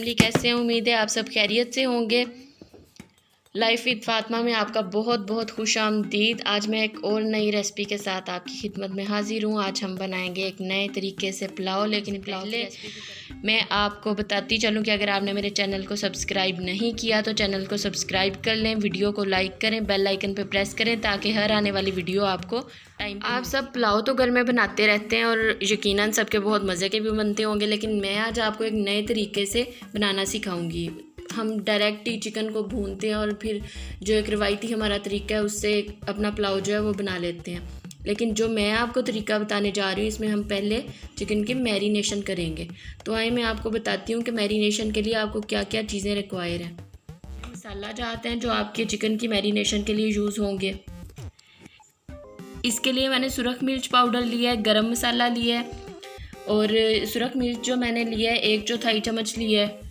Finally कैसे हैं? उम्मीद है आप सब खैरियत से होंगे। लाइफ विद फातिमा में आपका बहुत बहुत खुश आमदीद। आज मैं एक और नई रेसिपी के साथ आपकी खिदमत में हाजिर हूँ। आज हम बनाएंगे एक नए तरीके से पुलाव, लेकिन पहले मैं आपको बताती चलूँ कि अगर आपने मेरे चैनल को सब्सक्राइब नहीं किया तो चैनल को सब्सक्राइब कर लें, वीडियो को लाइक करें, बेल आइकन पर प्रेस करें ताकि हर आने वाली वीडियो आपको टाइम। आप सब पुलाव तो घर में बनाते रहते हैं और यकीनन सबके बहुत मज़े के भी बनते होंगे, लेकिन मैं आज आपको एक नए तरीके से बनाना सिखाऊंगी। हम डायरेक्ट ही चिकन को भूनते हैं और फिर जो एक रवायती हमारा तरीका है उससे अपना पुलाव जो है वो बना लेते हैं, लेकिन जो मैं आपको तरीका बताने जा रही हूँ इसमें हम पहले चिकन की मैरिनेशन करेंगे। तो आइए मैं आपको बताती हूँ कि मैरिनेशन के लिए आपको क्या क्या चीज़ें रिक्वायर हैं। मसाला चाहते हैं जो आपके चिकन की मैरिनेशन के लिए यूज़ होंगे। इसके लिए मैंने सुरख मिर्च पाउडर लिया है, गरम मसाला लिया है और सुरख मिर्च जो मैंने लिया है 1/4 चम्मच लिया है।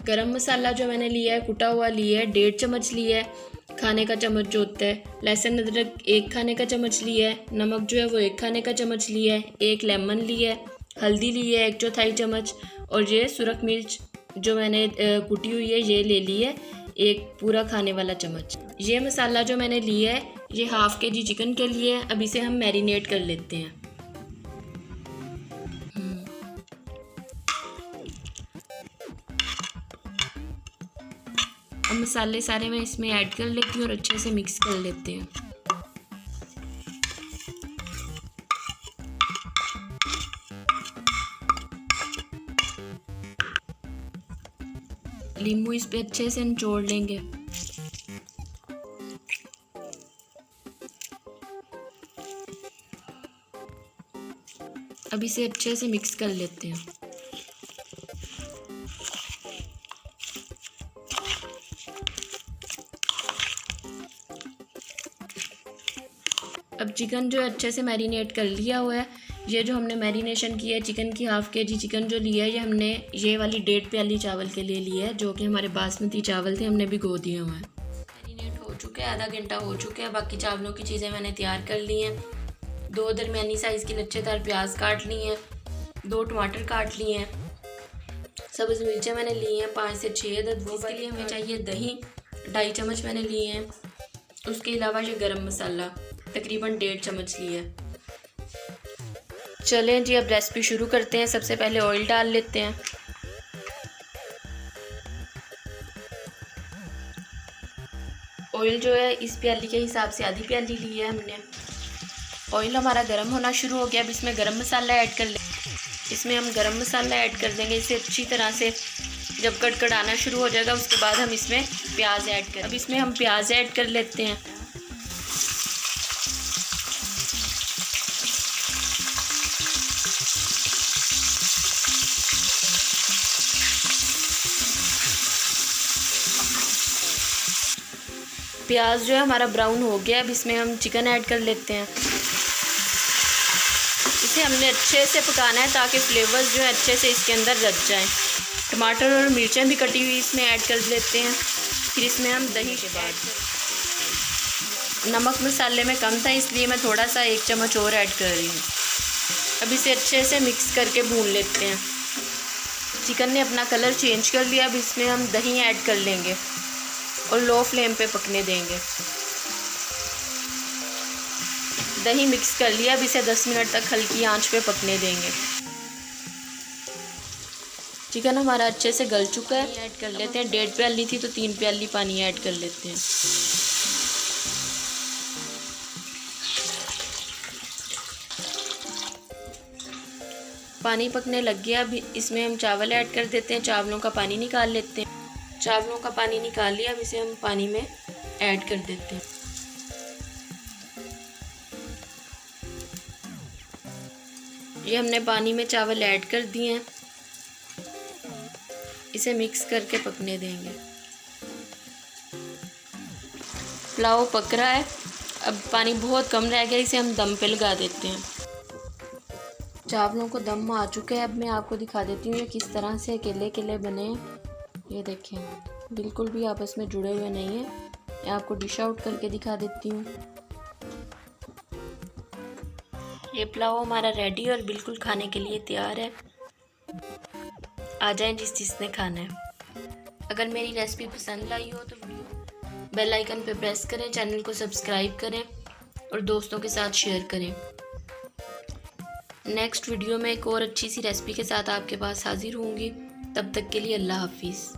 गरम मसाला जो मैंने लिया है कुटा हुआ लिया है 1.5 चम्मच लिया है, खाने का चम्मच जो होता है। लहसुन अदरक 1 खाने का चम्मच लिया है। नमक जो है वो 1 खाने का चम्मच लिया है। 1 लेमन लिया है। हल्दी ली है 1/4 चम्मच और ये सुरख मिर्च जो मैंने कुटी हुई है ये ले ली है 1 पूरा खाने वाला चम्मच। ये मसाला जो मैंने लिया है ये 1/2 kg चिकन के लिए है। अब इसे हम मैरिनेट कर लेते हैं। अब मसाले सारे मैं इसमें ऐड कर लेती हूँ और अच्छे से मिक्स कर लेते हैं। नींबू इस पे अच्छे से निचोड़ लेंगे। अब इसे अच्छे से मिक्स कर लेते हैं। अब चिकन जो अच्छे से मैरिनेट कर लिया हुआ है, ये जो हमने मैरिनेशन किया है चिकन की 1/2 kg चिकन जो लिया है ये हमने ये वाली 1.5 प्याली चावल के लिए लिया है, जो कि हमारे बासमती चावल थे, हमने भिगो दिए हुए हैं। मैरिनेट हो चुके हैं, आधा घंटा हो चुका है। बाकी चावलों की चीज़ें मैंने तैयार कर ली हैं। 2 दरमियानी साइज़ की लच्छेदार प्याज काट ली हैं, 2 टमाटर काट लिए हैं, सब्ज़ मिर्चें मैंने ली हैं 5 से 6 अदद। इसके लिए हमें चाहिए दही 2.5 चम्मच मैंने लिए हैं। उसके अलावा ये गरम मसाला तकरीबन 1.5 चम्मच लिया है। चलें जी अब रेसिपी शुरू करते हैं। सबसे पहले ऑयल डाल लेते हैं। ऑयल जो है इस प्याली के हिसाब से आधी प्याली ली है हमने। ऑयल हमारा गर्म होना शुरू हो गया। अब इसमें गरम मसाला ऐड कर लें। इसमें हम गरम मसाला ऐड कर देंगे। इसे अच्छी तरह से जब कड़कड़ाना शुरू हो जाएगा उसके बाद हम इसमें प्याज ऐड करें। अब इसमें हम प्याज ऐड कर लेते हैं। प्याज जो है हमारा ब्राउन हो गया। अब इसमें हम चिकन ऐड कर लेते हैं। इसे हमने अच्छे से पकाना है ताकि फ्लेवर्स जो है अच्छे से इसके अंदर रच जाएं। टमाटर और मिर्चें भी कटी हुई इसमें ऐड कर लेते हैं। फिर इसमें हम दही के बाद नमक मसाले में कम था इसलिए मैं थोड़ा सा 1 चम्मच और ऐड कर रही हूँ। अब इसे अच्छे से मिक्स करके भून लेते हैं। चिकन ने अपना कलर चेंज कर लिया। अब इसमें हम दही ऐड कर लेंगे और लो फ्लेम पे पकने देंगे। दही मिक्स कर लिया। अब इसे 10 मिनट तक हल्की आंच पे पकने देंगे। चिकन हमारा अच्छे से गल चुका है। ऐड कर लेते हैं। 1.5 प्याली थी तो 3 प्याली पानी ऐड कर लेते हैं। पानी पकने लग गया। अब इसमें हम चावल ऐड कर देते हैं। चावलों का पानी निकाल लेते हैं। चावलों का पानी निकाल लिया। अब इसे हम पानी में ऐड कर देते हैं। ये हमने पानी में चावल ऐड कर दिए हैं। इसे मिक्स करके पकने देंगे। पुलाव पक रहा है। अब पानी बहुत कम रह गया, इसे हम दम पे लगा देते हैं। चावलों को दम आ चुका है। अब मैं आपको दिखा देती हूँ ये किस तरह से केले केले बने हैं। ये देखें बिल्कुल भी आपस में जुड़े हुए नहीं है। मैं आपको डिश आउट करके दिखा देती हूँ। ये पुलाव हमारा रेडी और बिल्कुल खाने के लिए तैयार है। आ जाएं जिसने खाना है। अगर मेरी रेसिपी पसंद आई हो तो बेल आइकन पे प्रेस करें, चैनल को सब्सक्राइब करें और दोस्तों के साथ शेयर करें। नेक्स्ट वीडियो में एक और अच्छी सी रेसिपी के साथ आपके पास हाजिर होंगी। तब तक के लिए अल्लाह हाफिज़।